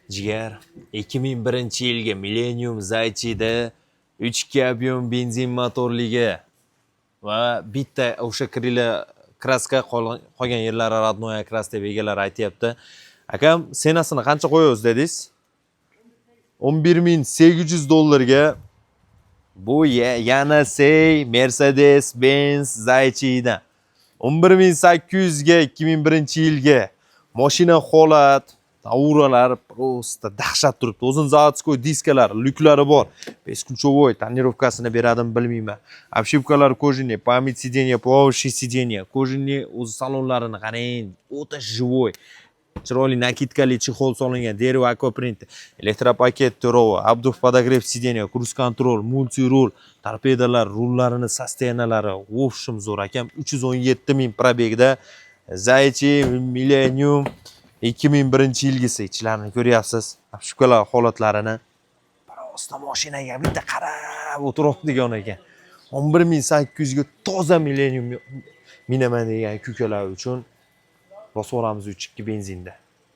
Jigar, 2001-yilgi Millennium Zaychida 3 ob'yom benzin motorligi va bitta o'sha kraska qolgan yerlari родной kras deb egalar aytyapti. Akam, senasini qancha qo'yamiz dedingiz? $11,800 ga bu yana Mercedes-Benz Zaychida. 11,800 ga 2001-yilga mashina holat, tauralar просто dahshat turibdi. O'zin zavodskoy diskalar, lyuklari bor. Besключевой tonirovkasini beradimi bilmayman. Обшивкалari кожаный, память сиденья, power сиденья, кожаный o'z salonlarini qarang, o'ta живой. Chiroyli nakitkali chexol solingan, derevo akoprint, elektropaket to'rovi, abduh podogrev сиденья, cruise control, multi-rul, torpedalar, rullarini, sostenalari, o'fshim zo'r akam. 317 ming probegda Zaychi Millennium 2001-yilgisi ichlarini ko'ryapsiz. Shukalar holatlarini. Prosta mashinaga bitta qarab o'tiradigan ekan. 11,800 ga toza Millennium minaman degan kukalar uchun bosaveramiz 3.2 benzinda.